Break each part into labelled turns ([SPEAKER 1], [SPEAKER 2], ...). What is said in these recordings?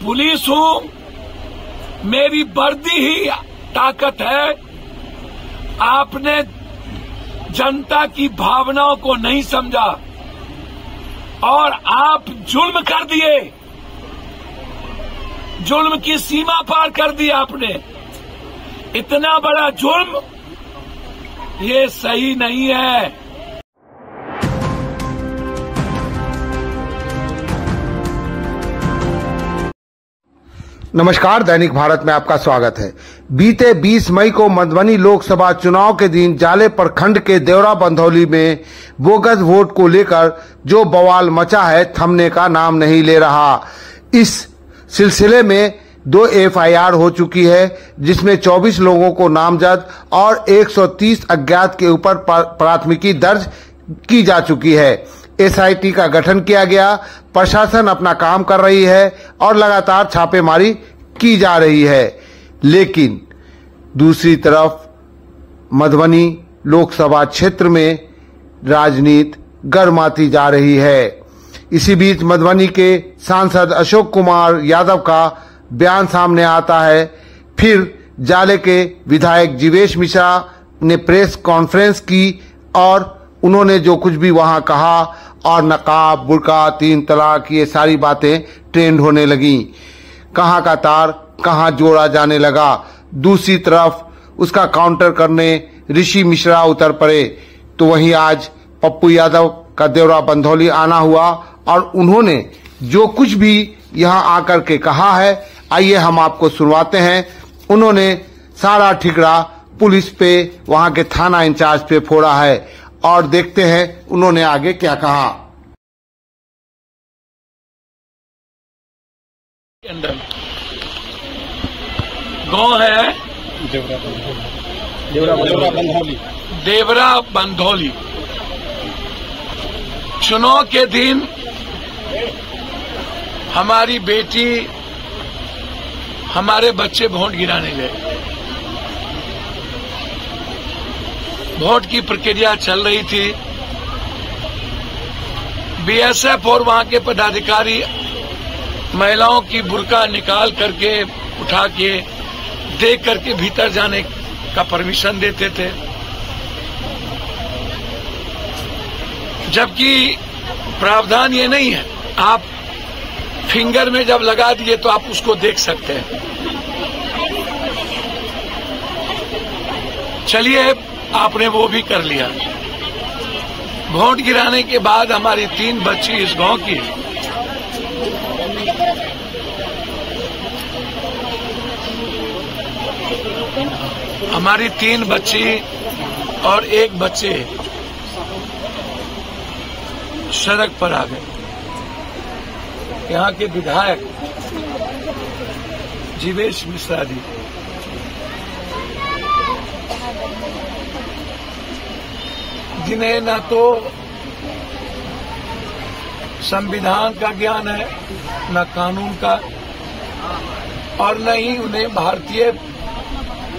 [SPEAKER 1] Police हूं, मेरी वर्दी ही ताकत है। आपने जनता की भावनाओं को नहीं समझा और आप जुल्म कर दिए, जुल्म की सीमा पार कर दी आपने। इतना बड़ा जुल्म ये सही नहीं है।
[SPEAKER 2] नमस्कार, दैनिक भारत में आपका स्वागत है। बीते 20 मई को मधुबनी लोकसभा चुनाव के दिन जाले प्रखंड के देवरा बंधौली में बोगस वोट को लेकर जो बवाल मचा है, थमने का नाम नहीं ले रहा। इस सिलसिले में 2 FIR हो चुकी है, जिसमें 24 लोगों को नामजद और 130 अज्ञात के ऊपर प्राथमिकी दर्ज की जा चुकी है। SIT का गठन किया गया, प्रशासन अपना काम कर रही है और लगातार छापेमारी की जा रही है। लेकिन दूसरी तरफ मधुबनी लोकसभा क्षेत्र में राजनीति गरमाती जा रही है। इसी बीच मधुबनी के सांसद अशोक कुमार यादव का बयान सामने आता है। फिर जाले के विधायक जीवेश मिश्रा ने प्रेस कॉन्फ्रेंस की और उन्होंने जो कुछ भी वहां कहा और नकाब, बुर्का, 3 तलाक, ये सारी बातें ट्रेंड होने लगी। कहां का तार कहां जोड़ा जाने लगा। दूसरी तरफ उसका काउंटर करने ऋषि मिश्रा उतर पड़े। तो वहीं आज पप्पू यादव का देवरा बंधौली आना हुआ और उन्होंने जो कुछ भी यहां आकर के कहा है, आइए हम आपको सुनवाते हैं। उन्होंने सारा ठिकरा पुलिस पे, वहां के थाना इंचार्ज पे फोड़ा है और देखते हैं उन्होंने आगे क्या कहा।
[SPEAKER 1] गांव है देवरा बंधौली। चुनाव के दिन हमारी बेटी, हमारे बच्चे वोट गिराने गए। वोट की प्रक्रिया चल रही थी। BSF और वहां के पदाधिकारी महिलाओं की बुर्का निकाल करके, उठा के, देख करके भीतर जाने का परमिशन देते थे, जबकि प्रावधान ये नहीं है। आप फिंगर में जब लगा दिए तो आप उसको देख सकते हैं। चलिए, आपने वो भी कर लिया। वोट गिराने के बाद हमारी 3 बच्ची इस गांव की हमारी 3 बच्ची और 1 बच्चे सड़क पर आ गए। यहाँ के विधायक जीवेश मिश्रा जी जिन्हें न तो संविधान का ज्ञान है, न कानून का, और न ही उन्हें भारतीय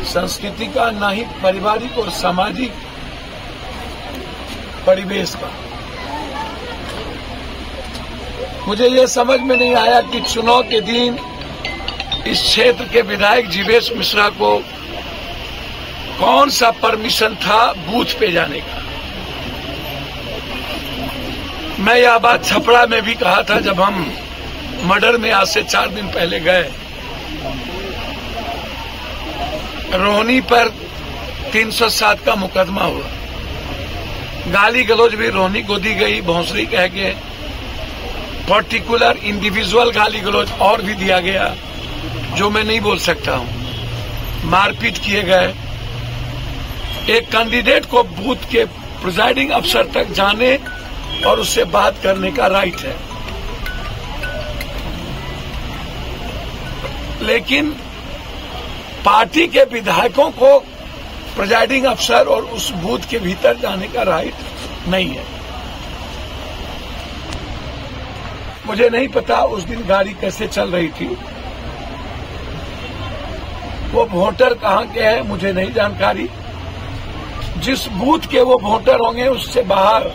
[SPEAKER 1] संस्कृति का, न ही पारिवारिक और सामाजिक परिवेश का। मुझे ये समझ में नहीं आया कि चुनाव के दिन इस क्षेत्र के विधायक जीवेश मिश्रा को कौन सा परमिशन था बूथ पे जाने का। मैं यह बात छपरा में भी कहा था जब हम मर्डर में आज से 4 दिन पहले गए। रोहिणी पर 307 का मुकदमा हुआ। गाली गलौज भी रोहिणी को दी गई, भोंसरी कह के। पर्टिकुलर इंडिविजुअल गाली गलौज और भी दिया गया जो मैं नहीं बोल सकता हूं। मारपीट किए गए। एक कैंडिडेट को बूथ के प्रिजाइडिंग अफसर तक जाने और उससे बात करने का राइट है, लेकिन पार्टी के विधायकों को प्रिजाइडिंग अफसर और उस बूथ के भीतर जाने का राइट नहीं है। मुझे नहीं पता उस दिन गाड़ी कैसे चल रही थी, वो वोटर कहां के हैं मुझे नहीं जानकारी। जिस बूथ के वो वोटर होंगे उससे बाहर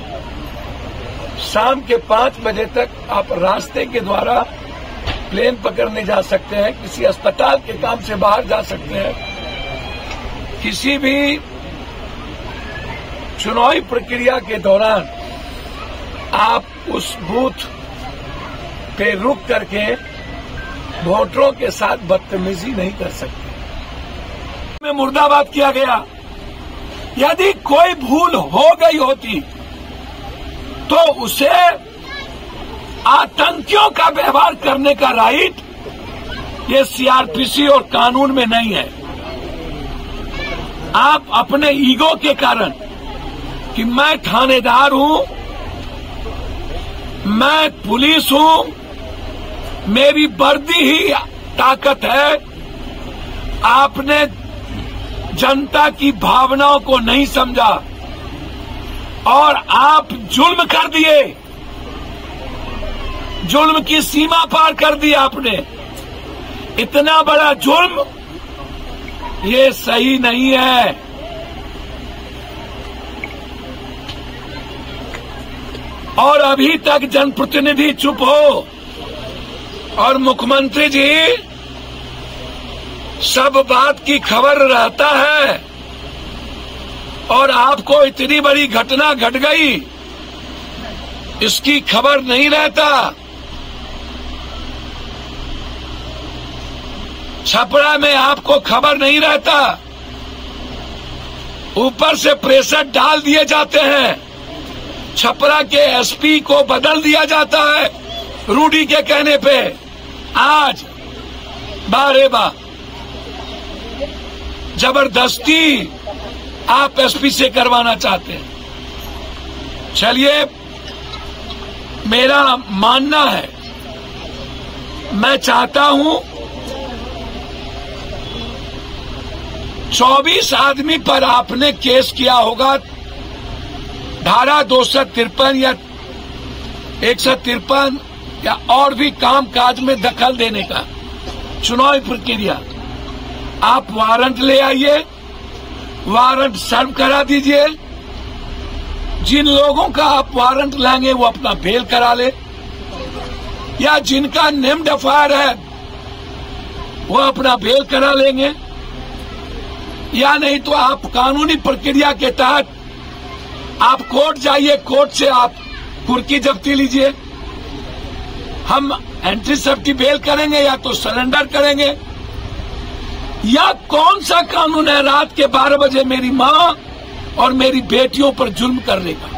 [SPEAKER 1] शाम के 5 बजे तक आप रास्ते के द्वारा प्लेन पकड़ने जा सकते हैं, किसी अस्पताल के काम से बाहर जा सकते हैं, किसी भी चुनावी प्रक्रिया के दौरान आप उस बूथ पे रुक करके वोटरों के साथ बदतमीजी नहीं कर सकते। में मुर्दाबाद किया गया। यदि कोई भूल हो गई होती तो उसे आतंकियों का व्यवहार करने का राइट ये सीआरपीसी और कानून में नहीं है। आप अपने ईगो के कारण कि मैं थानेदार हूं, मैं पुलिस हूं, मेरी वर्दी ही ताकत है, आपने जनता की भावनाओं को नहीं समझा और आप जुल्म कर दिए, जुल्म की सीमा पार कर दी आपने। इतना बड़ा जुल्म ये सही नहीं है। और अभी तक जनप्रतिनिधि चुप हो और मुख्यमंत्री जी सब बात की खबर रहता है और आपको इतनी बड़ी घटना घट गई इसकी खबर नहीं रहता। छपरा में आपको खबर नहीं रहता, ऊपर से प्रेशर डाल दिए जाते हैं, छपरा के एसपी को बदल दिया जाता है रूडी के कहने पे। आज बारेबा जबरदस्ती आप एसपी से करवाना चाहते हैं। चलिए, मेरा मानना है, मैं चाहता हूं 24 आदमी पर आपने केस किया होगा, धारा 253 या 153 या और भी काम काज में दखल देने का चुनावी प्रक्रिया। आप वारंट ले आइए, वारंट सर्व करा दीजिए। जिन लोगों का आप वारंट लाएंगे वो अपना बेल करा ले, या जिनका नेम्ड एफआईआर है वो अपना बेल करा लेंगे, या नहीं तो आप कानूनी प्रक्रिया के तहत आप कोर्ट जाइए, कोर्ट से आप कुर्की जब्ती लीजिए। हम एंट्री सेफ्टी बेल करेंगे या तो सरेंडर करेंगे। या कौन सा कानून है रात के 12 बजे मेरी मां और मेरी बेटियों पर जुल्म करने का?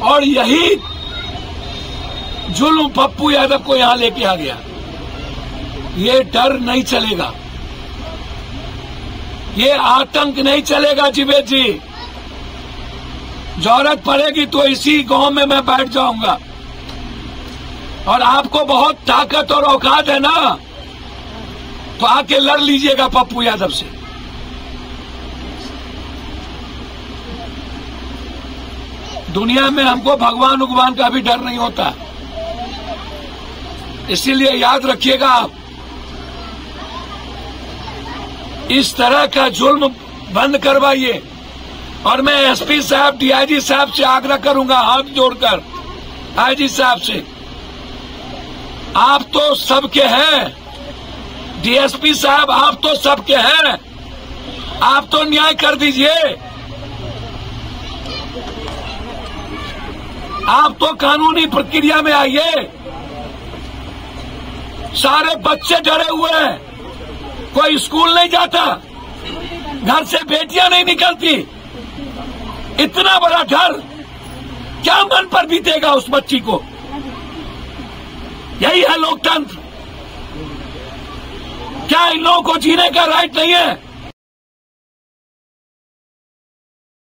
[SPEAKER 1] और यही जुल्म पप्पू यादव को यहां लेके आ गया। ये डर नहीं चलेगा, ये आतंक नहीं चलेगा। जीवेद जी, जरूरत पड़ेगी तो इसी गांव में मैं बैठ जाऊंगा। और आपको बहुत ताकत और औकात है ना, तो आके लड़ लीजिएगा पप्पू यादव से। दुनिया में हमको भगवान का भी डर नहीं होता, इसीलिए याद रखिएगा आप, इस तरह का जुल्म बंद करवाइए। और मैं एसपी साहब, डीआईजी साहब से आग्रह करूंगा हाथ जोड़कर, आईजी साहब से, आप तो सबके हैं, डीएसपी साहब आप तो सबके हैं, आप तो न्याय कर दीजिए। आप तो कानूनी प्रक्रिया में आइए। सारे बच्चे डरे हुए हैं, कोई स्कूल नहीं जाता, घर से बेटियां नहीं निकलती। इतना बड़ा डर क्या मन पर बीतेगा उस बच्ची को? यही है लोकतंत्र। क्या इन लोगों को जीने का राइट नहीं है?